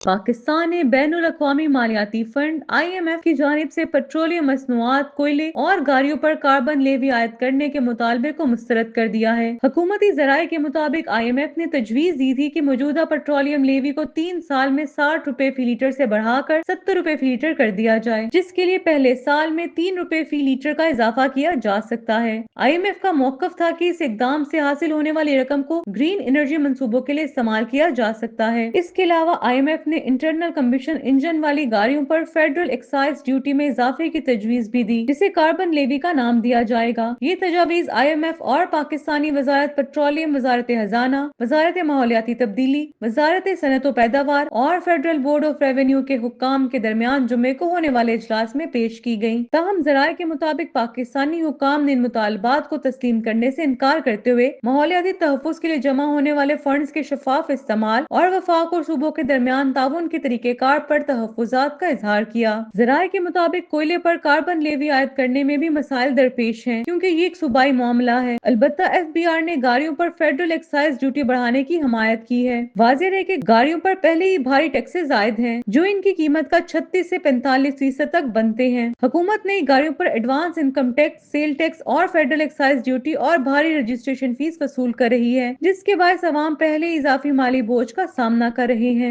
पाकिस्तान ने बैनुल-अक़वामी मालियाती fund (IMF) की जानिब से पेट्रोलियम मसनूआत, कोयले और गाड़ियों पर कार्बन लेवी आयद करने के मुतालबे को मुस्तरद कर दिया है। हुकूमती ज़राए के मुताबिक IMF ने तजवीज़ दी थी कि मौजूदा पेट्रोलियम लेवी को 3 साल में 60 रुपए फी लीटर से बढ़ाकर 70 रुपए फी लीटर कर दिया जाए, जिसके लिए पहले साल में 3 रुपए फी लीटर का इजाफा किया जा सकता है। IMF का मौक़िफ़ था कि इस इक़दाम से हासिल होने वाली रकम को ग्रीन एनर्जी मंसूबों के लिए इस्तेमाल किया जा सकता है। इसके अलावा IMF ने इंटरनल कम्बशन इंजन वाली गाड़ियों पर फेडरल एक्साइज ड्यूटी में इजाफे की तजवीज़ भी दी, जिसे कार्बन लेवी का नाम दिया जाएगा। ये तजावीज़ IMF और पाकिस्तानी वज़ारत पेट्रोलियम, वज़ारत खज़ाना, वज़ारत माहौलियाती तब्दीली, वज़ारत सनअत व पैदावार और फेडरल बोर्ड ऑफ रेवेन्यू के हुक्काम के दरमियान जुमे को होने वाले इजलास में पेश की गयी। ताहम ज़राए के मुताबिक पाकिस्तानी हुक्काम ने इन मुतालबात को तस्लीम करने से इनकार करते हुए माहौलियाती तहफ़्फ़ुज़ के लिए जमा होने वाले फंड्स के शफ़ाफ इस्तेमाल और वफाक और सूबों के दरमियान ताउन के तरीक़ेकार पर तहफ़्फ़ुज़ात का इज़हार किया। ज़राए के मुताबिक कोयले पर कार्बन लेवी आयद करने में भी मसाइल दरपेश हैं, क्योंकि ये एक सूबाई मामला है। अलबत्ता FBR ने गाड़ियों पर फेडरल एक्साइज ड्यूटी बढ़ाने की हमायत की है। वाज़ेह है कि गाड़ियों पर पहले ही भारी टैक्सेस आयद हैं, जो इनकी कीमत का 36 से 45% तक बनते हैं। हुकूमत ने गाड़ियों पर advance income tax, sale tax और फेडरल एक्साइज ड्यूटी और भारी रजिस्ट्रेशन फीस वसूल कर रही है, जिसके बायस अवाम पहले इजाफी माली बोझ का सामना कर रहे हैं।